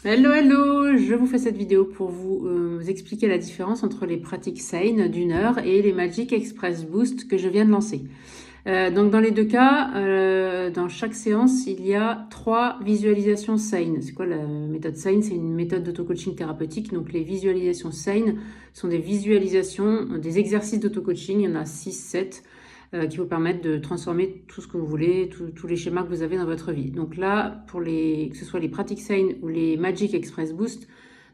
Hello, hello! Je vous fais cette vidéo pour vous expliquer la différence entre les pratiques Seine d'1 heure et les Magic Express Boost que je viens de lancer. Donc dans les deux cas, dans chaque séance, il y a 3 visualisations Seine. C'est quoi la méthode Seine? C'est une méthode d'auto-coaching thérapeutique. Donc les visualisations Seine sont des visualisations, des exercices d'auto-coaching. Il y en a 6-7 qui vous permettent de transformer tout ce que vous voulez, tous les schémas que vous avez dans votre vie. Donc là, que ce soit les pratiques Seine ou les Magic Express Boost,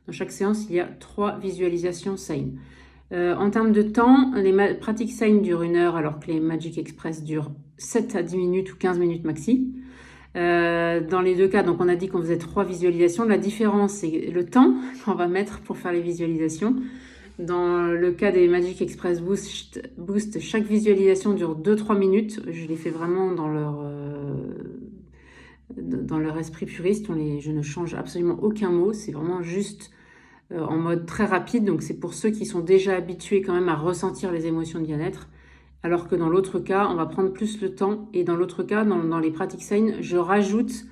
dans chaque séance, il y a 3 visualisations Seine. En termes de temps, les pratiques Seine durent 1 heure alors que les Magic Express durent 7 à 10 minutes ou 15 minutes maxi. Dans les deux cas, donc on a dit qu'on faisait 3 visualisations. La différence, c'est le temps qu'on va mettre pour faire les visualisations. Dans le cas des Magic Express Boost, chaque visualisation dure 2-3 minutes. Je les fais vraiment dans leur esprit puriste. Je ne change absolument aucun mot. C'est vraiment juste en mode très rapide. Donc c'est pour ceux qui sont déjà habitués quand même à ressentir les émotions de bien-être. Alors que dans l'autre cas, on va prendre plus le temps. Et dans l'autre cas, dans les pratiques Seine, je rajoute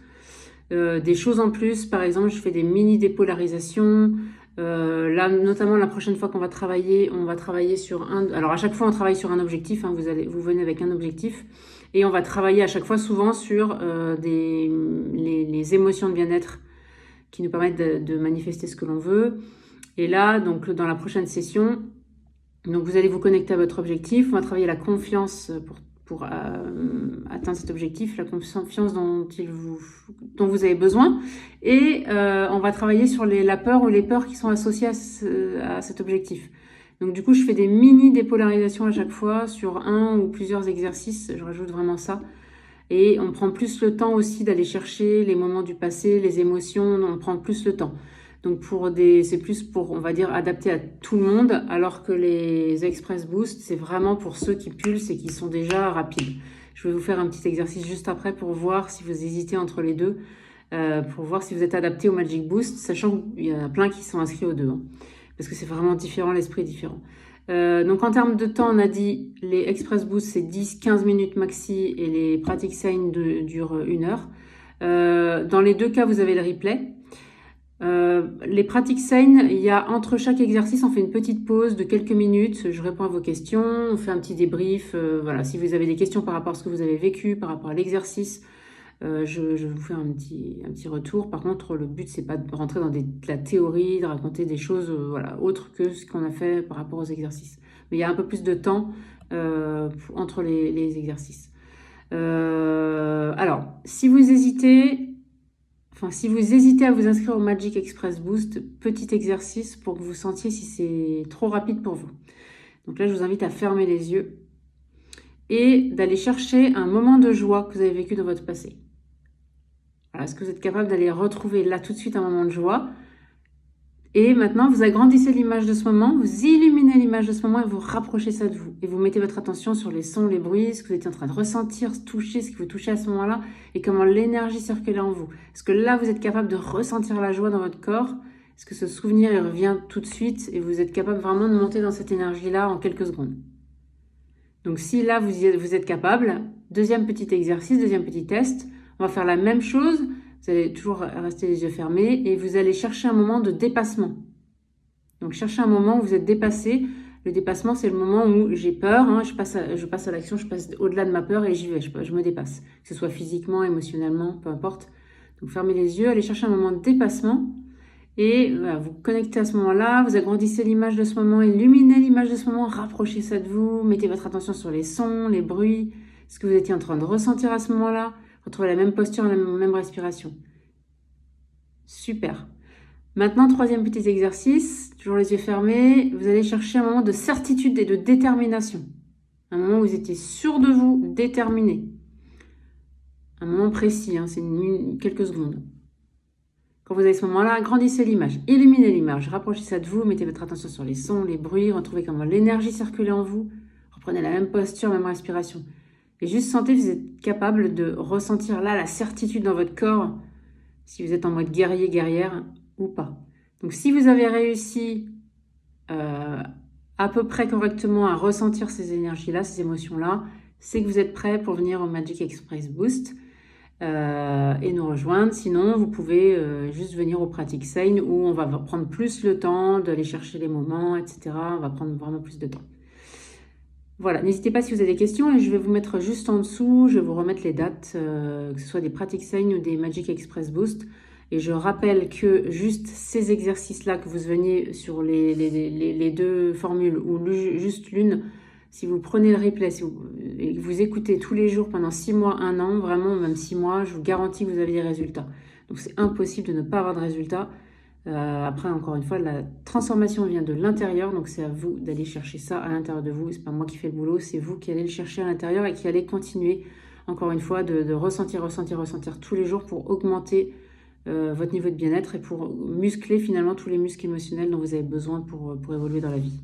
des choses en plus. Par exemple, je fais des mini dépolarisations. Là, notamment la prochaine fois qu'on va travailler, on va travailler sur un... Alors à chaque fois, on travaille sur un objectif. Hein, vous venez avec un objectif. Et on va travailler à chaque fois souvent sur les émotions de bien-être qui nous permettent de manifester ce que l'on veut. Et là, donc dans la prochaine session, donc vous allez vous connecter à votre objectif. On va travailler la confiance pour atteindre cet objectif, la confiance dont vous avez besoin. Et on va travailler sur la peur ou les peurs qui sont associées à cet objectif. Donc du coup, je fais des mini dépolarisations à chaque fois sur un ou plusieurs exercices. Je rajoute vraiment ça. Et on prend plus le temps aussi d'aller chercher les moments du passé, les émotions. On prend plus le temps. Donc c'est plus pour, on va dire, adapté à tout le monde, alors que les Express Boost, c'est vraiment pour ceux qui pulsent et qui sont déjà rapides. Je vais vous faire un petit exercice juste après pour voir si vous hésitez entre les deux, pour voir si vous êtes adapté au Magic Boost, sachant qu'il y en a plein qui sont inscrits aux deux, hein, parce que c'est vraiment différent, l'esprit est différent. Donc en termes de temps, on a dit les Express Boost, c'est 10-15 minutes maxi et les pratiques Seine durent 1 heure. Dans les deux cas, vous avez le replay. Les pratiques Seine, il y a entre chaque exercice, on fait une petite pause de quelques minutes, je réponds à vos questions, on fait un petit débrief, voilà, si vous avez des questions par rapport à ce que vous avez vécu, par rapport à l'exercice, je vous fais un petit retour. Par contre, le but, c'est pas de rentrer dans de la théorie, de raconter des choses voilà, autres que ce qu'on a fait par rapport aux exercices. Mais il y a un peu plus de temps entre les exercices. Alors, si vous hésitez à vous inscrire au Magic Express Boost, petit exercice pour que vous sentiez si c'est trop rapide pour vous. Donc là, je vous invite à fermer les yeux et d'aller chercher un moment de joie que vous avez vécu dans votre passé. Alors, est-ce que vous êtes capable d'aller retrouver là tout de suite un moment de joie? Et maintenant, vous agrandissez l'image de ce moment, vous illuminez l'image de ce moment et vous rapprochez ça de vous. Et vous mettez votre attention sur les sons, les bruits, ce que vous étiez en train de ressentir, toucher, ce que vous touchez à ce moment-là et comment l'énergie circule en vous. Est-ce que là, vous êtes capable de ressentir la joie dans votre corps? Est-ce que ce souvenir, il revient tout de suite et vous êtes capable vraiment de monter dans cette énergie-là en quelques secondes? Donc si là, vous êtes capable, deuxième petit exercice, deuxième petit test, on va faire la même chose. Vous allez toujours rester les yeux fermés et vous allez chercher un moment de dépassement. Donc, cherchez un moment où vous êtes dépassé. Le dépassement, c'est le moment où j'ai peur, hein, je passe à l'action, je passe au-delà de ma peur et j'y vais, je me dépasse. Que ce soit physiquement, émotionnellement, peu importe. Donc, fermez les yeux, allez chercher un moment de dépassement et voilà, vous connectez à ce moment-là, vous agrandissez l'image de ce moment, illuminez l'image de ce moment, rapprochez ça de vous, mettez votre attention sur les sons, les bruits, ce que vous étiez en train de ressentir à ce moment-là. Retrouvez la même posture, la même respiration. Super. Maintenant, troisième petit exercice, toujours les yeux fermés. Vous allez chercher un moment de certitude et de détermination. Un moment où vous étiez sûr de vous, déterminé. Un moment précis, hein, c'est quelques secondes. Quand vous avez ce moment-là, agrandissez l'image, illuminez l'image, rapprochez ça de vous, mettez votre attention sur les sons, les bruits, retrouvez comment l'énergie circule en vous. Reprenez la même posture, même respiration. Et juste sentez que vous êtes capable de ressentir là la certitude dans votre corps, si vous êtes en mode guerrier, guerrière ou pas. Donc si vous avez réussi à peu près correctement à ressentir ces énergies-là, ces émotions-là, c'est que vous êtes prêt pour venir au Magic Express Boost. et nous rejoindre. Sinon, vous pouvez juste venir au Pratique Sane où on va prendre plus le temps d'aller chercher les moments, etc. On va prendre vraiment plus de temps. Voilà, n'hésitez pas si vous avez des questions et je vais vous mettre juste en dessous, je vais vous remettre les dates, que ce soit des Pratique Sane ou des Magic Express Boost. Et je rappelle que juste ces exercices-là, que vous veniez sur les deux formules ou juste l'une, si vous prenez le replay et que vous écoutez tous les jours pendant 6 mois, 1 an, vraiment même 6 mois, je vous garantis que vous avez des résultats. Donc c'est impossible de ne pas avoir de résultats. Après, encore une fois, la transformation vient de l'intérieur, donc c'est à vous d'aller chercher ça à l'intérieur de vous. C'est pas moi qui fais le boulot, c'est vous qui allez le chercher à l'intérieur et qui allez continuer, encore une fois, de ressentir tous les jours pour augmenter votre niveau de bien-être et pour muscler finalement tous les muscles émotionnels dont vous avez besoin pour évoluer dans la vie.